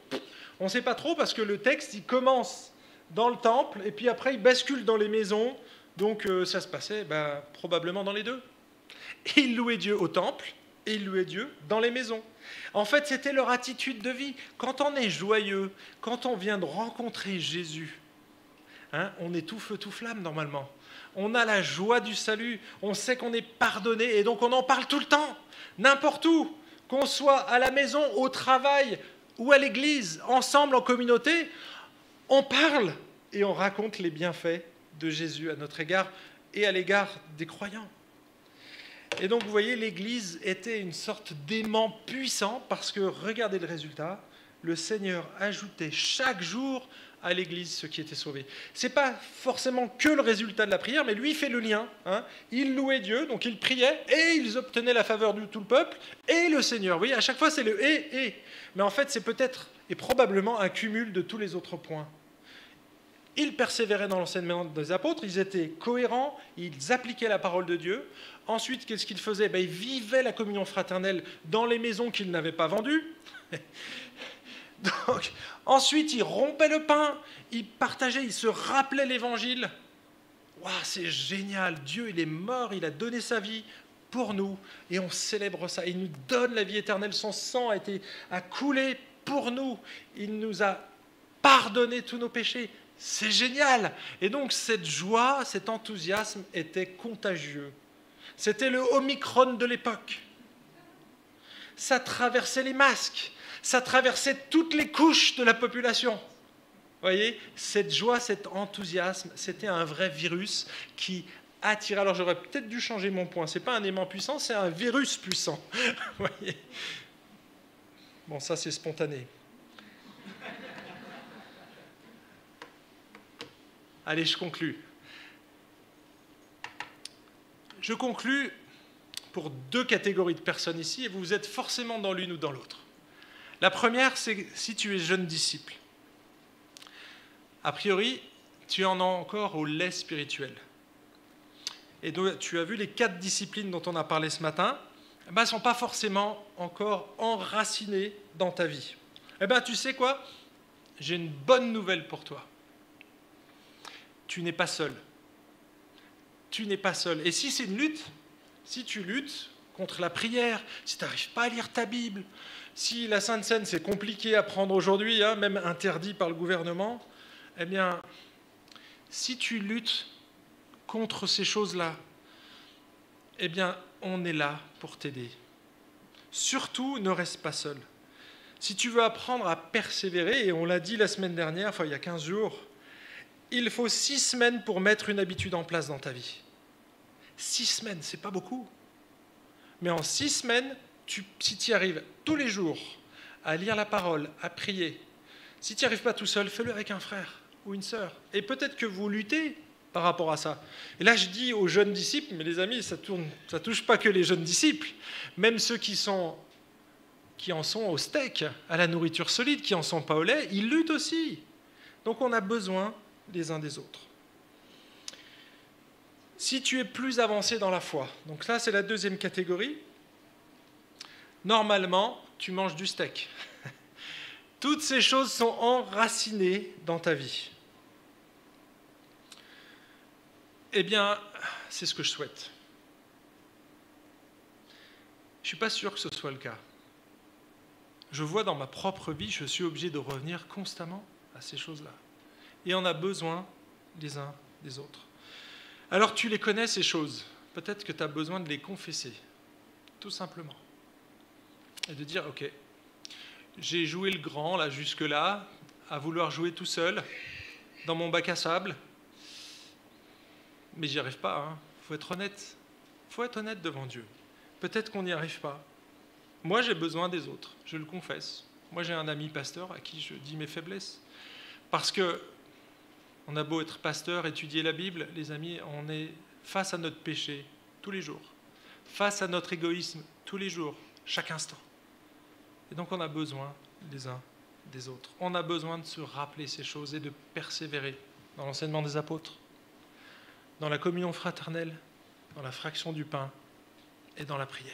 On ne sait pas trop, parce que le texte, il commence dans le temple, et puis après, il bascule dans les maisons, donc ça se passait probablement dans les deux. Et ils louaient Dieu au temple, et ils louaient Dieu dans les maisons. En fait, c'était leur attitude de vie. Quand on est joyeux, quand on vient de rencontrer Jésus, hein, on est tout feu, tout flamme normalement. On a la joie du salut, on sait qu'on est pardonné, et donc on en parle tout le temps, n'importe où, qu'on soit à la maison, au travail ou à l'église, ensemble en communauté, on parle et on raconte les bienfaits de Jésus à notre égard et à l'égard des croyants. Et donc vous voyez, l'Église était une sorte d'aimant puissant parce que, regardez le résultat, le Seigneur ajoutait chaque jour à l'Église ceux qui étaient sauvés. Ce n'est pas forcément que le résultat de la prière, mais lui il fait le lien. Hein. Il louait Dieu, donc il priait, et ils obtenaient la faveur de tout le peuple, et le Seigneur. Vous voyez, à chaque fois c'est le « et ». Mais en fait, c'est peut-être et probablement un cumul de tous les autres points. Ils persévéraient dans l'enseignement des apôtres, ils étaient cohérents, ils appliquaient la parole de Dieu. Ensuite, qu'est-ce qu'ils faisaient? Ils vivaient la communion fraternelle dans les maisons qu'ils n'avaient pas vendues. Donc, ensuite, ils rompaient le pain, ils partageaient, ils se rappelaient l'évangile. Waouh, c'est génial, Dieu, il est mort, il a donné sa vie pour nous, et on célèbre ça. Il nous donne la vie éternelle, son sang a coulé pour nous, il nous a pardonné tous nos péchés. C'est génial! Et donc cette joie, cet enthousiasme était contagieux. C'était le Omicron de l'époque. Ça traversait les masques, ça traversait toutes les couches de la population. Vous voyez, cette joie, cet enthousiasme, c'était un vrai virus qui attirait. Alors j'aurais peut-être dû changer mon point. Ce n'est pas un aimant puissant, c'est un virus puissant. Vous voyez? Bon, ça c'est spontané. Allez, je conclus. Je conclus pour deux catégories de personnes ici, et vous êtes forcément dans l'une ou dans l'autre. La première, c'est si tu es jeune disciple. A priori, tu en as encore au lait spirituel. Et donc, tu as vu les 4 disciplines dont on a parlé ce matin, ne sont pas forcément encore enracinées dans ta vie. Tu sais quoi? J'ai une bonne nouvelle pour toi. Tu n'es pas seul. Tu n'es pas seul. Et si c'est une lutte, si tu luttes contre la prière, si tu n'arrives pas à lire ta Bible, si la Sainte Seine c'est compliqué à prendre aujourd'hui, même interdit par le gouvernement, si tu luttes contre ces choses-là, on est là pour t'aider. Surtout, ne reste pas seul. Si tu veux apprendre à persévérer, et on l'a dit la semaine dernière, enfin il y a 15 jours, il faut 6 semaines pour mettre une habitude en place dans ta vie. 6 semaines, c'est pas beaucoup. Mais en 6 semaines, si tu y arrives tous les jours à lire la parole, à prier, si tu n'y arrives pas tout seul, fais-le avec un frère ou une sœur. Et peut-être que vous luttez par rapport à ça. Et là, je dis aux jeunes disciples, mais les amis, ça ne touche pas que les jeunes disciples, même ceux qui en sont au steak, à la nourriture solide, qui en sont pas au lait, ils luttent aussi. Donc on a besoin les uns des autres. Si tu es plus avancé dans la foi, donc ça c'est la deuxième catégorie, normalement tu manges du steak. Toutes ces choses sont enracinées dans ta vie. Eh bien, c'est ce que je souhaite. Je ne suis pas sûr que ce soit le cas. Je vois dans ma propre vie, je suis obligé de revenir constamment à ces choses-là. Et on a besoin les uns des autres. Alors tu les connais ces choses, peut-être que tu as besoin de les confesser, tout simplement. Et de dire, ok, j'ai joué le grand là jusque-là, à vouloir jouer tout seul, dans mon bac à sable, mais j'y arrive pas, faut être honnête. Faut être honnête devant Dieu. Peut-être qu'on n'y arrive pas. Moi j'ai besoin des autres, je le confesse. Moi j'ai un ami pasteur à qui je dis mes faiblesses. Parce que on a beau être pasteur, étudier la Bible, les amis, on est face à notre péché tous les jours, face à notre égoïsme tous les jours, chaque instant. Et donc on a besoin les uns des autres. On a besoin de se rappeler ces choses et de persévérer dans l'enseignement des apôtres, dans la communion fraternelle, dans la fraction du pain et dans la prière.